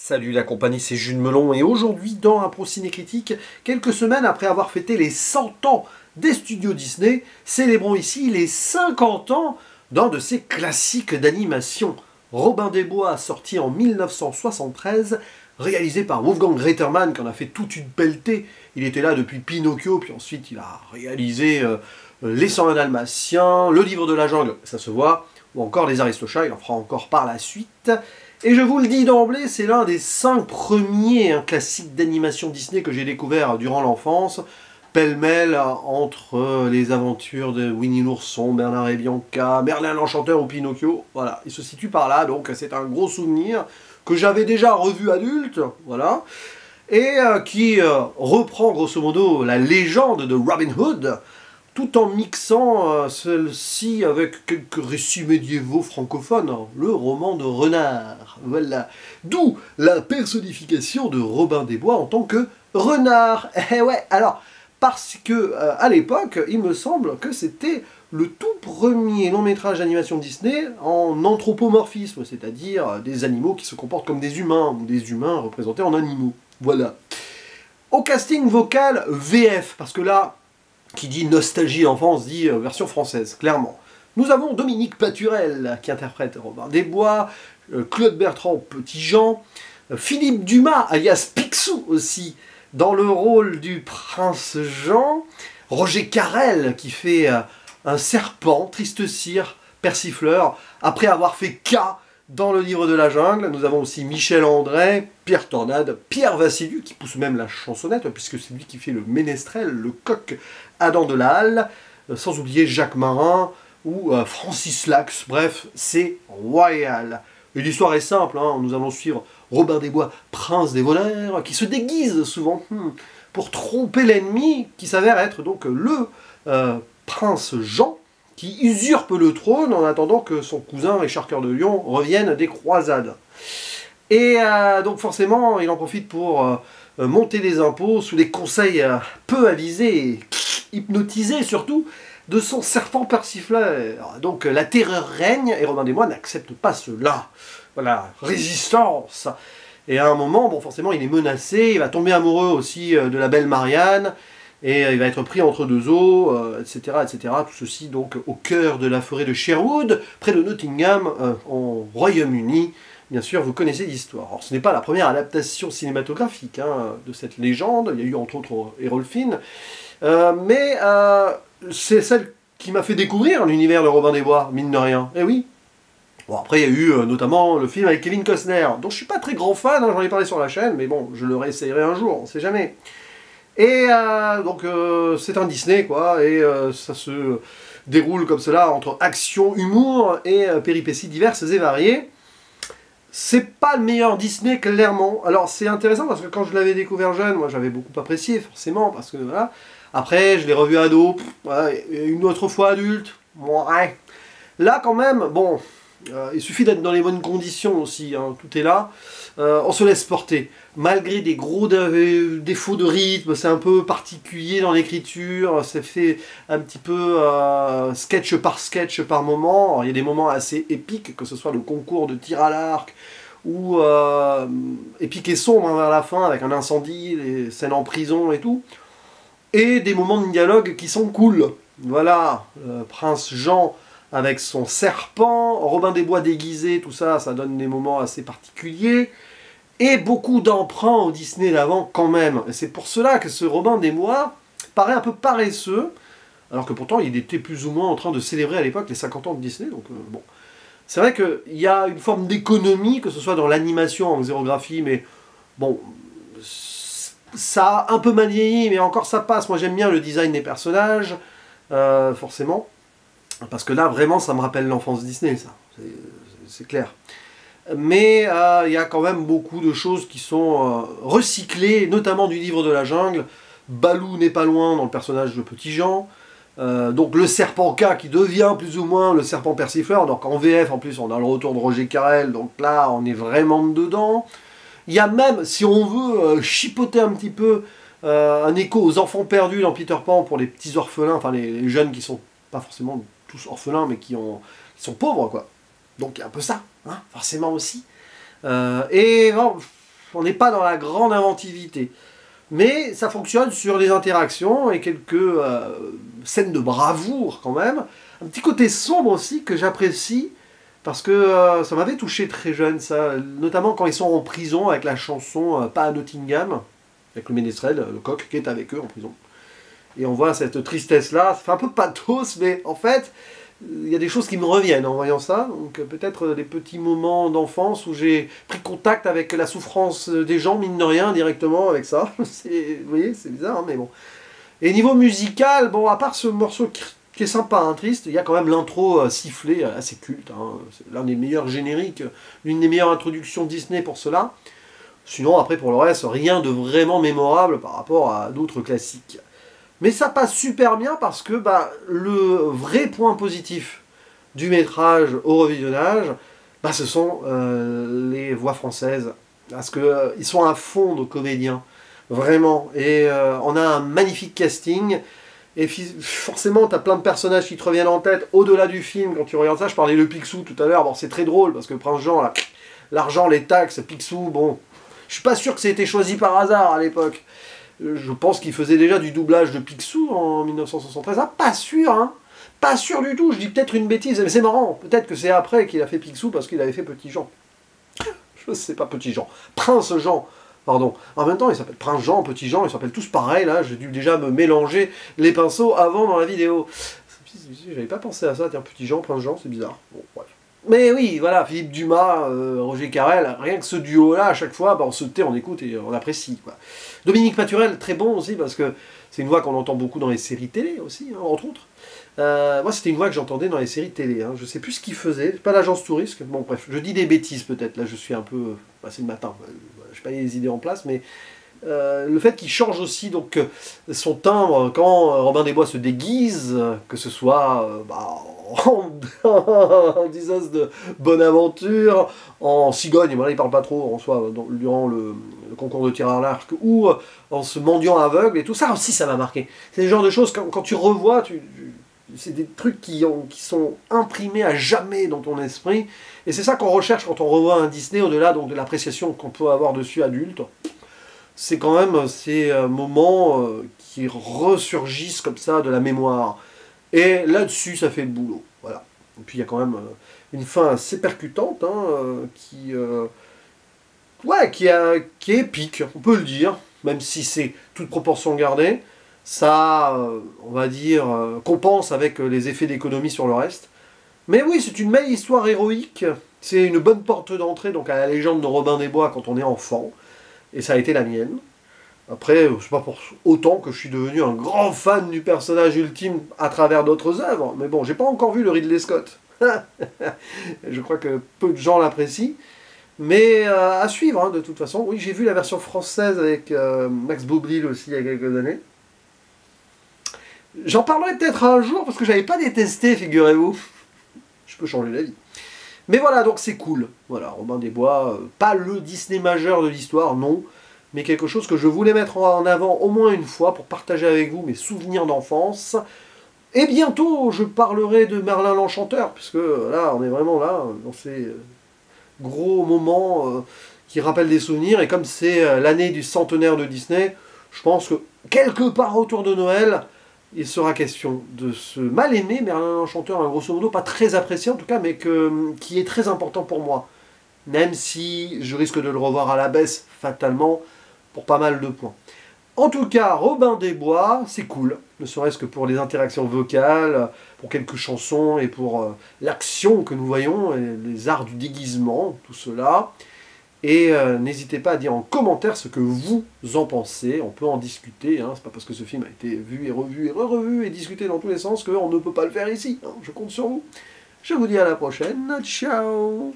Salut la compagnie, c'est Jules Melon et aujourd'hui dans un Pro Ciné Critique, quelques semaines après avoir fêté les 100 ans des studios Disney, célébrons ici les 50 ans d'un de ces classiques d'animation. Robin des Bois, sorti en 1973, réalisé par Wolfgang Reitermann, qui en a fait toute une pelletée. Il était là depuis Pinocchio, puis ensuite il a réalisé Les 101 Dalmatiens, Le Livre de la Jungle, ça se voit, ou encore Les Aristochats, il en fera encore par la suite. Et je vous le dis d'emblée, c'est l'un des 5 premiers classiques d'animation Disney que j'ai découvert durant l'enfance, pêle-mêle entre les aventures de Winnie l'ourson, Bernard et Bianca, Merlin l'Enchanteur ou Pinocchio. Voilà, il se situe par là, donc c'est un gros souvenir que j'avais déjà revu adulte, voilà, et qui reprend grosso modo la légende de Robin Hood, tout en mixant celle-ci avec quelques récits médiévaux francophones, le roman de Renard. Voilà. D'où la personnification de Robin des Bois en tant que renard. Eh ouais, alors, parce que à l'époque, il me semble que c'était le tout premier long métrage d'animation Disney en anthropomorphisme, c'est-à-dire des animaux qui se comportent comme des humains, ou des humains représentés en animaux. Voilà. Au casting vocal VF, parce que là, qui dit nostalgie d'enfance, dit version française, clairement. Nous avons Dominique Paturel, qui interprète Robin des Bois, Claude Bertrand, Petit Jean, Philippe Dumas, alias Picsou aussi, dans le rôle du prince Jean, Roger Carrel, qui fait un serpent, triste cire, persifleur, après avoir fait K dans le livre de la jungle. Nous avons aussi Michel André, Pierre Tornade, Pierre Vassiliou, qui pousse même la chansonnette, puisque c'est lui qui fait le ménestrel, le coq Adam de la Halle, sans oublier Jacques Marin ou Francis Lax. Bref, c'est royal. Et l'histoire est simple, hein. Nous allons suivre Robin des Bois, prince des voleurs, qui se déguise souvent pour tromper l'ennemi, qui s'avère être donc le prince Jean, qui usurpe le trône en attendant que son cousin Richard Cœur de Lion revienne des croisades. Et donc forcément, il en profite pour monter les impôts sous les conseils peu avisés et hypnotisés surtout de son serpent persifleur. Donc la terreur règne et Robin des Bois n'accepte pas cela. Voilà, résistance. Et à un moment, bon forcément, il est menacé, il va tomber amoureux aussi de la belle Marianne, et il va être pris entre deux eaux, etc., etc. Tout ceci donc au cœur de la forêt de Sherwood, près de Nottingham, au Royaume-Uni. Bien sûr, vous connaissez l'histoire. Alors, ce n'est pas la première adaptation cinématographique de cette légende. Il y a eu entre autres Errol Flynn. Mais c'est celle qui m'a fait découvrir l'univers de Robin des Bois, mine de rien. Eh oui. Bon, après, il y a eu notamment le film avec Kevin Costner, dont je suis pas très grand fan, j'en ai parlé sur la chaîne, mais bon, je le réessayerai un jour, on ne sait jamais. Et donc c'est un Disney quoi, et ça se déroule comme cela entre action, humour et péripéties diverses et variées. C'est pas le meilleur Disney clairement. Alors c'est intéressant parce que quand je l'avais découvert jeune, moi j'avais beaucoup apprécié forcément parce que voilà. Après je l'ai revu ado, voilà, une autre fois adulte. Ouais. Là quand même, bon. Il suffit d'être dans les bonnes conditions aussi, hein, tout est là. On se laisse porter. Malgré des gros défauts de rythme, c'est un peu particulier dans l'écriture, c'est fait un petit peu sketch par moment. Alors, il y a des moments assez épiques, que ce soit le concours de tir à l'arc, ou épique et sombre vers la fin, avec un incendie, les scènes en prison et tout. Et des moments de dialogue qui sont cool. Voilà, Prince Jean avec son serpent, Robin des Bois déguisé, tout ça, ça donne des moments assez particuliers. Et beaucoup d'emprunts au Disney d'avant quand même. Et c'est pour cela que ce Robin des Bois paraît un peu paresseux, alors que pourtant il était plus ou moins en train de célébrer à l'époque les 50 ans de Disney. Donc bon, c'est vrai qu'il y a une forme d'économie, que ce soit dans l'animation, en xérographie, mais bon, ça a un peu mal vieilli, mais encore ça passe. Moi j'aime bien le design des personnages, forcément. Parce que là, vraiment, ça me rappelle l'enfance Disney, ça. C'est clair. Mais il y a quand même beaucoup de choses qui sont recyclées, notamment du livre de la jungle. Balou n'est pas loin dans le personnage de Petit Jean. Donc le serpent K qui devient plus ou moins le serpent persifleur. Donc en VF, en plus, on a le retour de Roger Carrel. Donc là, on est vraiment dedans. Il y a même, si on veut chipoter un petit peu, un écho aux enfants perdus dans Peter Pan pour les petits orphelins, enfin les jeunes qui sont pas forcément tous orphelins, mais qui sont pauvres, quoi. Donc il y a un peu ça, hein, forcément aussi. Et bon, on n'est pas dans la grande inventivité. Mais ça fonctionne sur les interactions et quelques scènes de bravoure quand même. Un petit côté sombre aussi que j'apprécie, parce que ça m'avait touché très jeune, ça, notamment quand ils sont en prison avec la chanson Pas à Nottingham, avec le ménestrel, le coq, qui est avec eux en prison. Et on voit cette tristesse-là, ça fait un peu pathos, mais en fait, il y a des choses qui me reviennent en voyant ça. Donc peut-être des petits moments d'enfance où j'ai pris contact avec la souffrance des gens, mine de rien, directement avec ça. Vous voyez, c'est bizarre, hein, mais bon. Et niveau musical, bon, à part ce morceau qui est sympa, hein, triste, il y a quand même l'intro sifflée, assez culte. Hein, c'est l'un des meilleurs génériques, l'une des meilleures introductions Disney pour cela. Sinon, après, pour le reste, rien de vraiment mémorable par rapport à d'autres classiques. Mais ça passe super bien parce que bah, le vrai point positif du métrage au revisionnage, bah, ce sont les voix françaises. Parce qu'ils sont à fond, nos comédiens. Vraiment. Et on a un magnifique casting. Et forcément, tu as plein de personnages qui te reviennent en tête au-delà du film. Quand tu regardes ça, je parlais de Picsou tout à l'heure. Bon, c'est très drôle parce que Prince Jean, l'argent, les taxes, Picsou, bon. Je suis pas sûr que ça ait été choisi par hasard à l'époque. Je pense qu'il faisait déjà du doublage de Picsou en 1973. Ah, pas sûr, hein. Pas sûr du tout. Je dis peut-être une bêtise, mais c'est marrant. Peut-être que c'est après qu'il a fait Picsou parce qu'il avait fait Petit Jean. Je sais pas, Petit Jean. Prince Jean. Pardon. En même temps, il s'appelle Prince Jean, Petit Jean, ils s'appellent tous pareil, là. J'ai dû déjà me mélanger les pinceaux avant dans la vidéo. J'avais pas pensé à ça, tiens, Petit Jean, Prince Jean, c'est bizarre. Bon, bref. Mais oui, voilà, Philippe Dumas, Roger Carrel, rien que ce duo-là, à chaque fois, bah, on se tait, on écoute et on apprécie, quoi. Dominique Paturel, très bon aussi, parce que c'est une voix qu'on entend beaucoup dans les séries télé aussi, hein, entre autres. Moi, c'était une voix que j'entendais dans les séries télé. Hein. Je sais plus ce qu'il faisait. Pas l'agence touriste. Bon, bref, je dis des bêtises peut-être. Là, je suis un peu. Bah, c'est le matin. Je n'ai pas les idées en place, mais le fait qu'il change aussi donc son timbre quand Robin des Bois se déguise, que ce soit en disance de Bonaventure, en cigogne, voilà, il parle pas trop en soi durant le concours de tir à l'arc, ou en se mendiant aveugle et tout ça aussi, ça m'a marqué. C'est le genre de choses quand tu revois, c'est des trucs qui sont imprimés à jamais dans ton esprit, et c'est ça qu'on recherche quand on revoit un Disney, au-delà donc de l'appréciation qu'on peut avoir dessus adulte. C'est quand même ces moments qui ressurgissent comme ça de la mémoire. Et là-dessus, ça fait le boulot. Voilà. Et puis il y a quand même une fin assez percutante, hein, qui est épique, on peut le dire, même si c'est toute proportion gardée. Ça, on va dire, compense avec les effets d'économie sur le reste. Mais oui, c'est une belle histoire héroïque. C'est une bonne porte d'entrée donc à la légende de Robin des Bois quand on est enfant. Et ça a été la mienne. Après, c'est pas pour autant que je suis devenu un grand fan du personnage ultime à travers d'autres œuvres. Mais bon, j'ai pas encore vu le Ridley Scott. Je crois que peu de gens l'apprécient. Mais à suivre, hein, de toute façon. Oui, j'ai vu la version française avec Max Boublil aussi il y a quelques années. J'en parlerai peut-être un jour parce que j'avais pas détesté, figurez-vous. Je peux changer d'avis. Mais voilà, donc c'est cool. Voilà, Robin des Bois, pas le Disney majeur de l'histoire, non, mais quelque chose que je voulais mettre en avant au moins une fois pour partager avec vous mes souvenirs d'enfance. Et bientôt, je parlerai de Merlin l'Enchanteur, puisque là, on est vraiment là, dans ces gros moments qui rappellent des souvenirs. Et comme c'est l'année du centenaire de Disney, je pense que quelque part autour de Noël, il sera question de ce mal-aimé Merlin l'Enchanteur, un grosso modo pas très apprécié en tout cas, mais qui est très important pour moi. Même si je risque de le revoir à la baisse, fatalement, pour pas mal de points. En tout cas, Robin des Bois, c'est cool, ne serait-ce que pour les interactions vocales, pour quelques chansons et pour l'action que nous voyons, et les arts du déguisement, tout cela. Et n'hésitez pas à dire en commentaire ce que vous en pensez, on peut en discuter, hein. C'est pas parce que ce film a été vu et revu et discuté dans tous les sens qu'on ne peut pas le faire ici, hein. Je compte sur vous. Je vous dis à la prochaine, ciao.